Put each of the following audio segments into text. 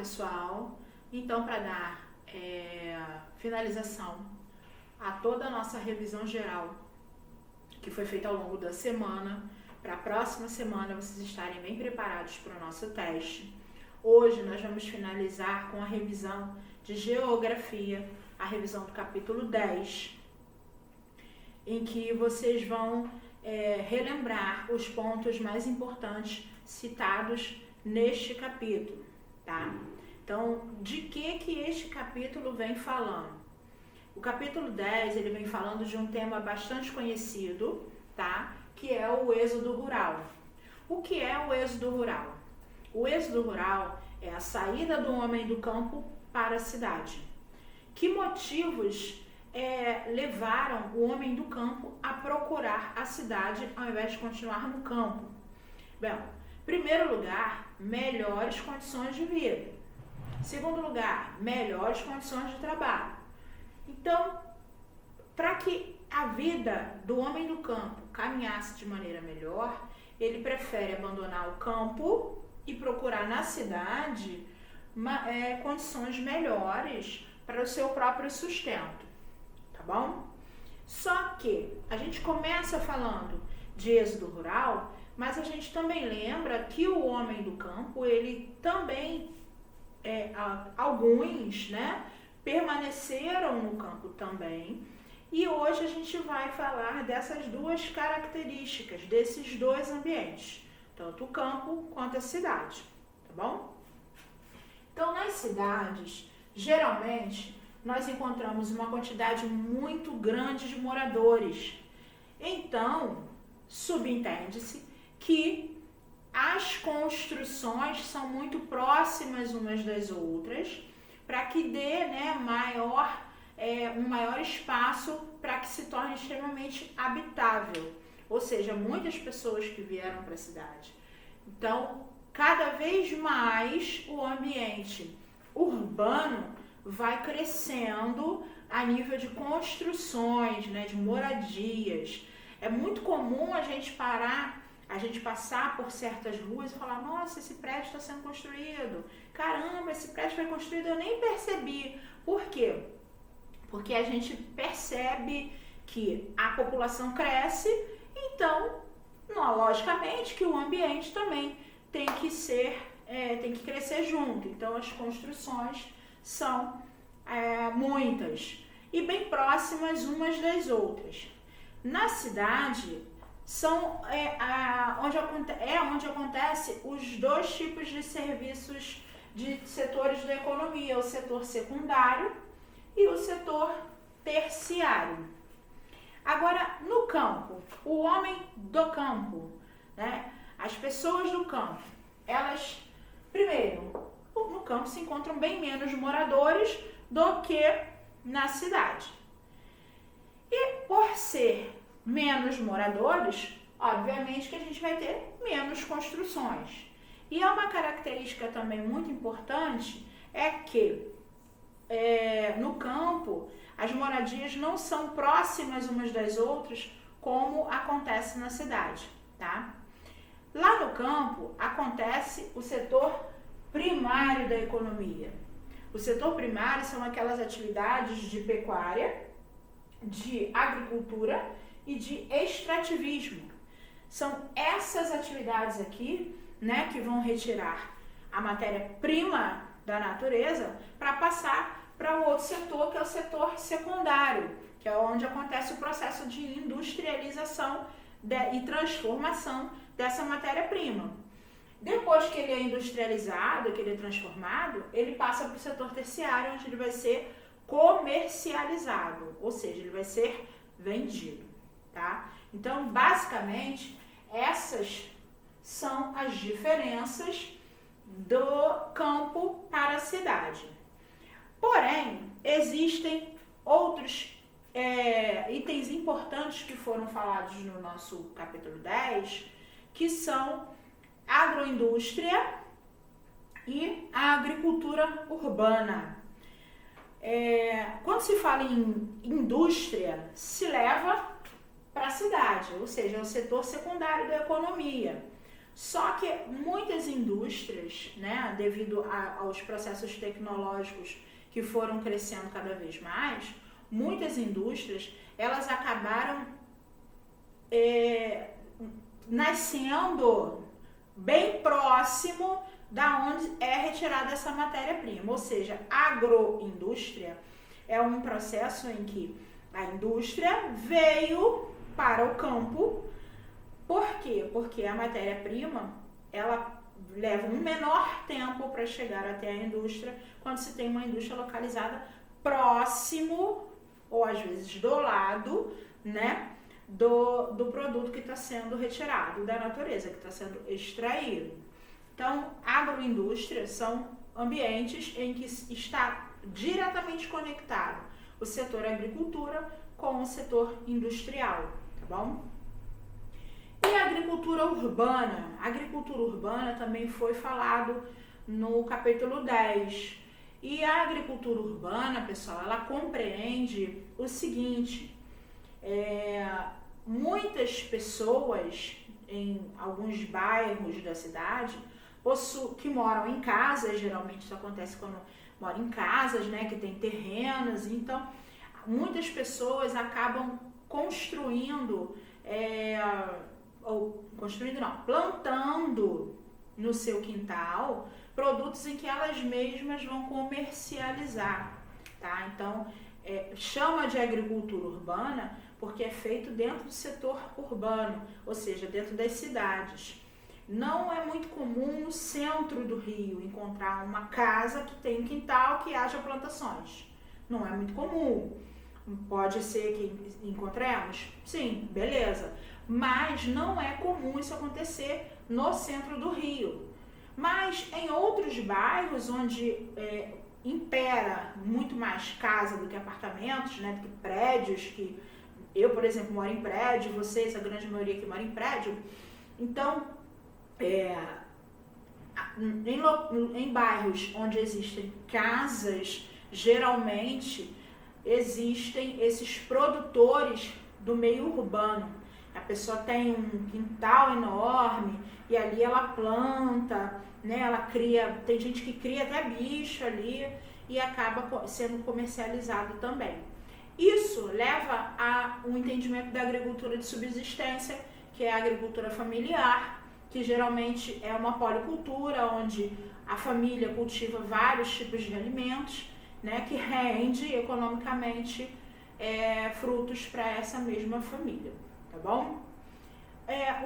pessoal, então para dar finalização a toda a nossa revisão geral que foi feita ao longo da semana, para a próxima semana vocês estarem bem preparados para o nosso teste. Hoje nós vamos finalizar com a revisão de geografia, a revisão do capítulo 10, em que vocês vão relembrar os pontos mais importantes citados neste capítulo, tá? Então, de que este capítulo vem falando? O capítulo 10, ele vem falando de um tema bastante conhecido, tá? Que é o êxodo rural. O que é o êxodo rural? O êxodo rural é a saída do homem do campo para a cidade. Que motivos levaram o homem do campo a procurar a cidade ao invés de continuar no campo? Bem, em primeiro lugar, melhores condições de vida. Segundo lugar, melhores condições de trabalho. Então, para que a vida do homem do campo caminhasse de maneira melhor, ele prefere abandonar o campo e procurar na cidade condições melhores para o seu próprio sustento, tá bom? Só que a gente começa falando de êxodo rural, mas a gente também lembra que o homem do campo, ele também, alguns, né, permaneceram no campo também. E hoje a gente vai falar dessas duas características, desses dois ambientes, tanto o campo quanto a cidade, tá bom? Então, nas cidades, geralmente, nós encontramos uma quantidade muito grande de moradores. Então, subentende-se que as construções são muito próximas umas das outras, para que dê, né, um maior espaço para que se torne extremamente habitável. Ou seja, muitas pessoas que vieram para a cidade. Então, cada vez mais o ambiente urbano vai crescendo a nível de construções, né, de moradias. É muito comum a gente passar por certas ruas e falar: nossa, esse prédio está sendo construído. Caramba, esse prédio foi construído, eu nem percebi. Por quê? Porque a gente percebe que a população cresce, então, logicamente, que o ambiente também tem que crescer junto. Então, as construções são muitas e bem próximas umas das outras. Na cidade, onde acontece os dois tipos de serviços de setores da economia, o setor secundário e o setor terciário. Agora, no campo, o homem do campo, né? As pessoas do campo, elas, primeiro, no campo se encontram bem menos moradores do que na cidade. E por ser menos moradores, obviamente que a gente vai ter menos construções. E uma característica também muito importante é que no campo as moradias não são próximas umas das outras como acontece na cidade, tá? Lá no campo acontece o setor primário da economia. O setor primário são aquelas atividades de pecuária, de agricultura e de extrativismo. São essas atividades aqui, né, que vão retirar a matéria-prima da natureza para passar para o outro setor, que é o setor secundário, que é onde acontece o processo de industrialização e transformação dessa matéria-prima. Depois que ele é industrializado, que ele é transformado, ele passa para o setor terciário, onde ele vai ser comercializado, ou seja, ele vai ser vendido, tá? Então, basicamente, essas são as diferenças do campo para a cidade. Porém, existem outros itens importantes que foram falados no nosso capítulo 10, que são a agroindústria e a agricultura urbana. Quando se fala em indústria, se leva para a cidade, ou seja, é o setor secundário da economia. Só que muitas indústrias, né, devido aos processos tecnológicos que foram crescendo cada vez mais, muitas indústrias, elas acabaram nascendo bem próximo da onde é retirada essa matéria-prima. Ou seja, agroindústria é um processo em que a indústria veio para o campo. Por quê? Porque a matéria-prima, ela leva um menor tempo para chegar até a indústria quando se tem uma indústria localizada próximo, ou às vezes do lado, né, do produto que está sendo retirado da natureza, que está sendo extraído. Então, agroindústria são ambientes em que está diretamente conectado o setor agricultura com o setor industrial, tá bom? E a agricultura urbana? A agricultura urbana também foi falado no capítulo 10. E a agricultura urbana, pessoal, ela compreende o seguinte: muitas pessoas em alguns bairros da cidade que moram em casas, geralmente isso acontece quando moram em casas, né, que tem terrenos, então muitas pessoas acabam plantando no seu quintal produtos em que elas mesmas vão comercializar, tá? Então, chama de agricultura urbana porque é feito dentro do setor urbano, ou seja, dentro das cidades. Não é muito comum no centro do Rio encontrar uma casa que tem um quintal que haja plantações. Não é muito comum. Pode ser que encontremos? Sim, beleza. Mas não é comum isso acontecer no centro do Rio. Mas em outros bairros onde impera muito mais casa do que apartamentos, né, do que prédios, que eu, por exemplo, moro em prédio, vocês, a grande maioria que mora em prédio, então, em bairros onde existem casas, geralmente existem esses produtores do meio urbano. A pessoa tem um quintal enorme e ali ela planta, né? Ela cria, tem gente que cria até bicho ali e acaba sendo comercializado também. Isso leva a um entendimento da agricultura de subsistência, que é a agricultura familiar, que geralmente é uma policultura onde a família cultiva vários tipos de alimentos, né, que rende economicamente frutos para essa mesma família, tá bom?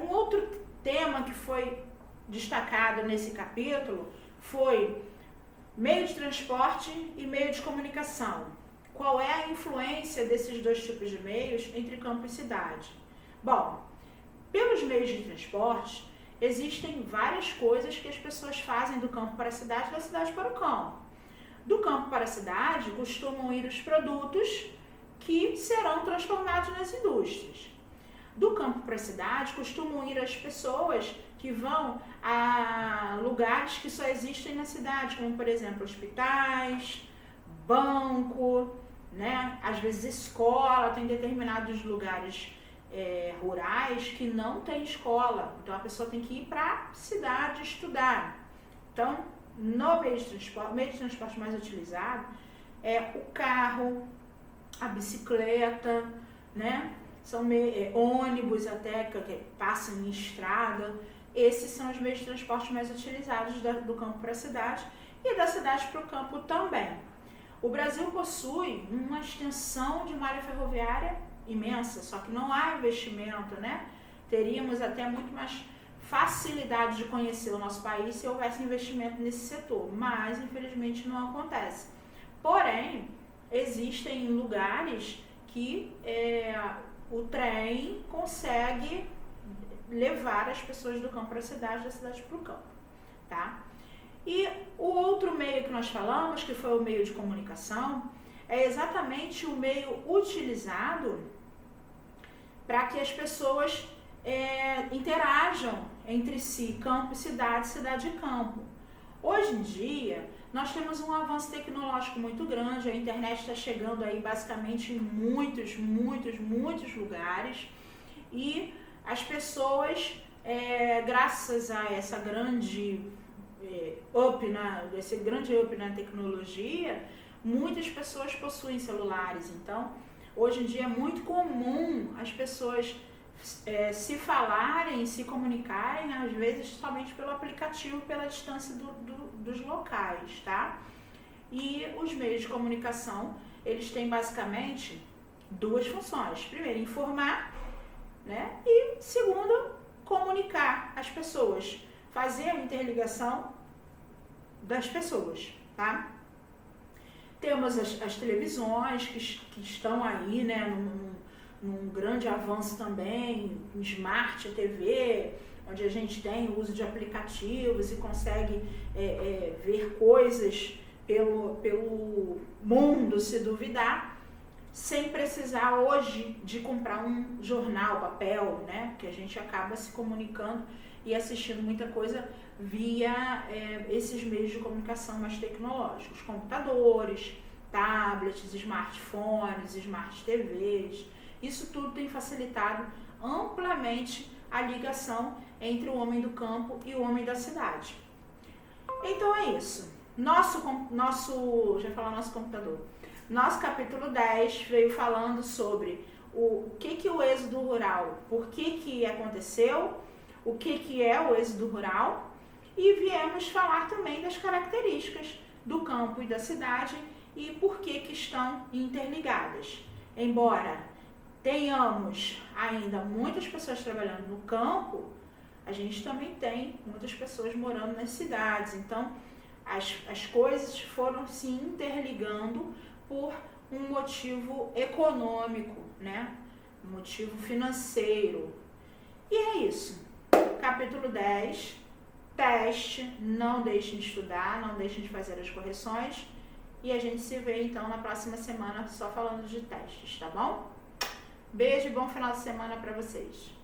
Um outro tema que foi destacado nesse capítulo foi meio de transporte e meio de comunicação. Qual é a influência desses dois tipos de meios entre campo e cidade? Bom, pelos meios de transporte, existem várias coisas que as pessoas fazem do campo para a cidade e da cidade para o campo. Do campo para a cidade, costumam ir os produtos que serão transformados nas indústrias. Do campo para a cidade, costumam ir as pessoas que vão a lugares que só existem na cidade, como, por exemplo, hospitais, banco, né? Às vezes escola, tem determinados lugares rurais que não tem escola, então a pessoa tem que ir para a cidade estudar. Então, no meio de transporte mais utilizado é o carro, a bicicleta, né? São ônibus até que passam em estrada. Esses são os meios de transporte mais utilizados do campo para a cidade e da cidade para o campo também. O Brasil possui uma extensão de malha ferroviária imensa, só que não há investimento, né? Teríamos até muito mais facilidade de conhecer o nosso país se houvesse investimento nesse setor, mas infelizmente não acontece. Porém, existem lugares que o trem consegue levar as pessoas do campo para a cidade, da cidade para o campo, tá? E o outro meio que nós falamos, que foi o meio de comunicação, é exatamente o meio utilizado para que as pessoas interajam entre si, campo e cidade, cidade e campo. Hoje em dia, nós temos um avanço tecnológico muito grande, a internet está chegando aí basicamente em muitos lugares e as pessoas, graças a essa grande esse grande up na tecnologia, muitas pessoas possuem celulares. Então, hoje em dia é muito comum as pessoas se falarem, se comunicarem, às vezes somente pelo aplicativo, pela distância dos locais, tá? E os meios de comunicação, eles têm basicamente duas funções. Primeiro, informar, né? E segundo, comunicar as pessoas, fazer a interligação das pessoas, tá? Temos as televisões que estão aí, né, num grande avanço também, Smart TV, onde a gente tem o uso de aplicativos e consegue ver coisas pelo mundo, se duvidar, sem precisar hoje de comprar um jornal, papel, né? Porque a gente acaba se comunicando e assistindo muita coisa via esses meios de comunicação mais tecnológicos, computadores, tablets, smartphones, smart TVs. Isso tudo tem facilitado amplamente a ligação entre o homem do campo e o homem da cidade. Então é isso. Nosso computador. Nosso capítulo 10 veio falando sobre o que o êxodo rural, por que aconteceu, o que é o êxodo rural, e viemos falar também das características do campo e da cidade e por que estão interligadas. Embora tenhamos ainda muitas pessoas trabalhando no campo, a gente também tem muitas pessoas morando nas cidades. Então, as coisas foram se interligando por um motivo econômico, né? Um motivo financeiro. E é isso. Capítulo 10, teste. Não deixem de estudar, não deixem de fazer as correções. E a gente se vê então na próxima semana só falando de testes, tá bom? Beijo e bom final de semana para vocês.